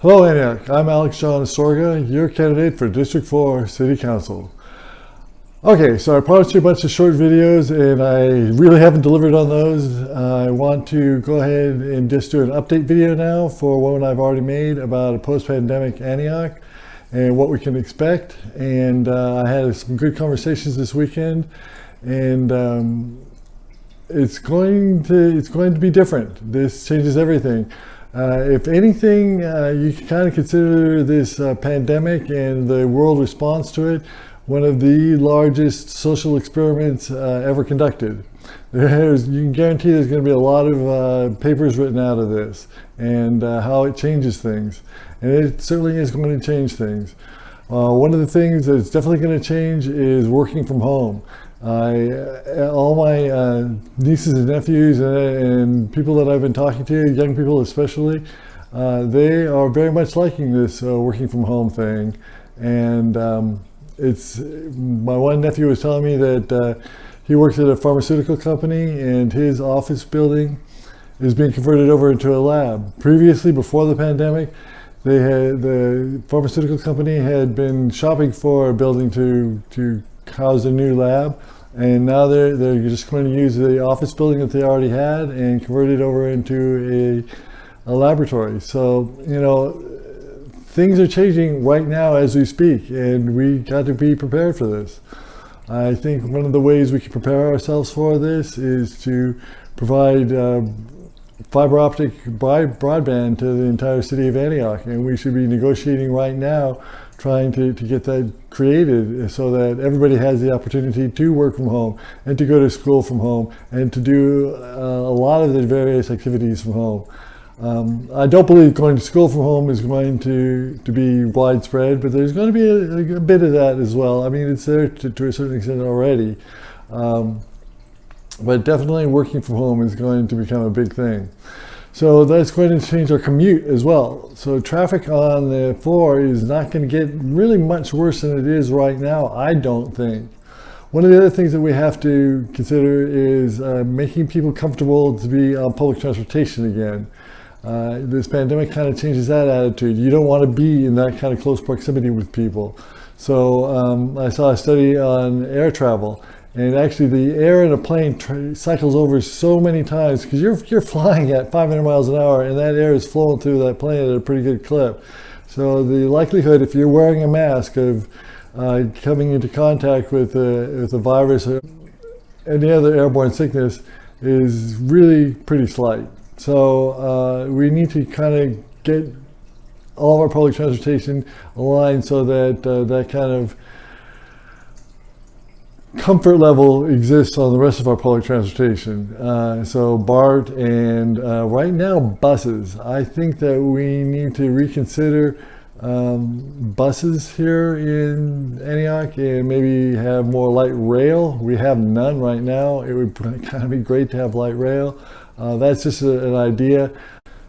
Hello Antioch, I'm Alex John Astorga, your candidate for District 4 City Council. Okay, so I promised you a bunch of short videos and I really haven't delivered on those. I want to go ahead and just do an update video now for one I've already made about a post-pandemic Antioch and what we can expect. And I had some good conversations this weekend, and it's going to be different. This changes everything. If anything, you can kind of consider this pandemic and the world response to it one of the largest social experiments ever conducted. You can guarantee there's going to be a lot of papers written out of this and how it changes things. And it certainly is going to change things. One of the things that's definitely going to change is working from home. All my nieces and nephews and people that I've been talking to, young people especially, they are very much liking this working from home thing. And my one nephew was telling me that he works at a pharmaceutical company and his office building is being converted over into a lab. Previously, before the pandemic, the pharmaceutical company had been shopping for a building to house a new lab, and now they're just going to use the office building that they already had and convert it over into a laboratory. So, you know, things are changing right now as we speak, and we got to be prepared for this. I think one of the ways we can prepare ourselves for this is to provide fiber optic broadband to the entire city of Antioch, and we should be negotiating right now trying to get that created so that everybody has the opportunity to work from home and to go to school from home and to do a lot of the various activities from home. I don't believe going to school from home is going to be widespread, but there's going to be a bit of that as well. I mean, it's there to a certain extent already. But definitely working from home is going to become a big thing. So that's going to change our commute as well. So traffic on the 4 is not going to get really much worse than it is right now, I don't think. One of the other things that we have to consider is making people comfortable to be on public transportation again. This pandemic kind of changes that attitude. You don't want to be in that kind of close proximity with people. So I saw a study on air travel. And actually the air in a plane cycles over so many times because you're flying at 500 miles an hour and that air is flowing through that plane at a pretty good clip. So the likelihood, if you're wearing a mask, of coming into contact with a virus or any other airborne sickness is really pretty slight. So we need to kind of get all of our public transportation aligned so that that kind of comfort level exists on the rest of our public transportation. So BART and right now buses. I think that we need to reconsider buses here in Antioch and maybe have more light rail. We have none right now. It would kind of be great to have light rail. That's just an idea.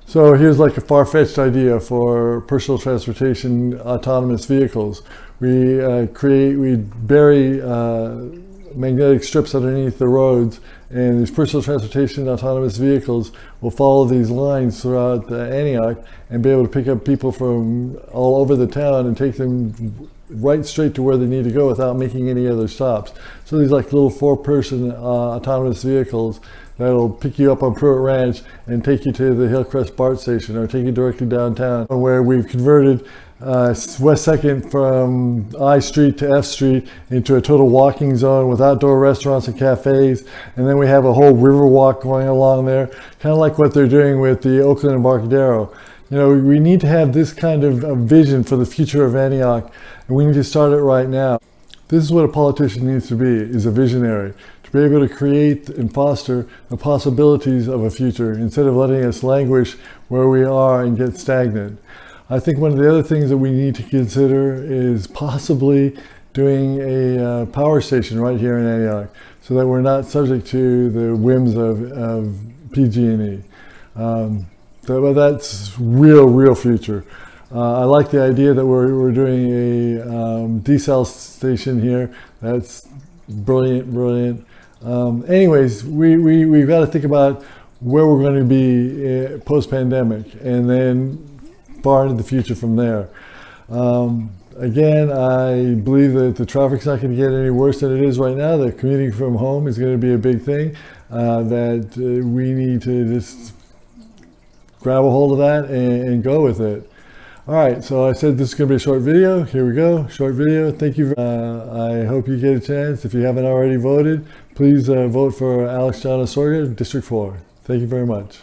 So here's like a far-fetched idea for personal transportation autonomous vehicles. We bury magnetic strips underneath the roads, and these personal transportation autonomous vehicles will follow these lines throughout Antioch and be able to pick up people from all over the town and take them right straight to where they need to go without making any other stops. So these like little 4-person autonomous vehicles that'll pick you up on Pruitt Ranch and take you to the Hillcrest BART station or take you directly downtown, where we've converted West 2nd from I Street to F Street into a total walking zone with outdoor restaurants and cafes. And then we have a whole river walk going along there, kind of like what they're doing with the Oakland Embarcadero. You know, we need to have this kind of vision for the future of Antioch, and we need to start it right now. This is what a politician needs to be, is a visionary, to be able to create and foster the possibilities of a future instead of letting us languish where we are and get stagnant. I think one of the other things that we need to consider is possibly doing a power station right here in Antioch so that we're not subject to the whims of PG&E. But that's real future. I like the idea that we're doing a desal station here. That's brilliant. Anyways, we've got to think about where we're going to be post-pandemic, and then far into the future from there. Again, I believe that the traffic's not going to get any worse than it is right now. That commuting from home is going to be a big thing. That we need to just grab a hold of that and go with it. All right, so I said this is going to be a short video. Here we go, short video. Thank you. I hope you get a chance. If you haven't already voted, please vote for Alex John Astorga, District 4. Thank you very much.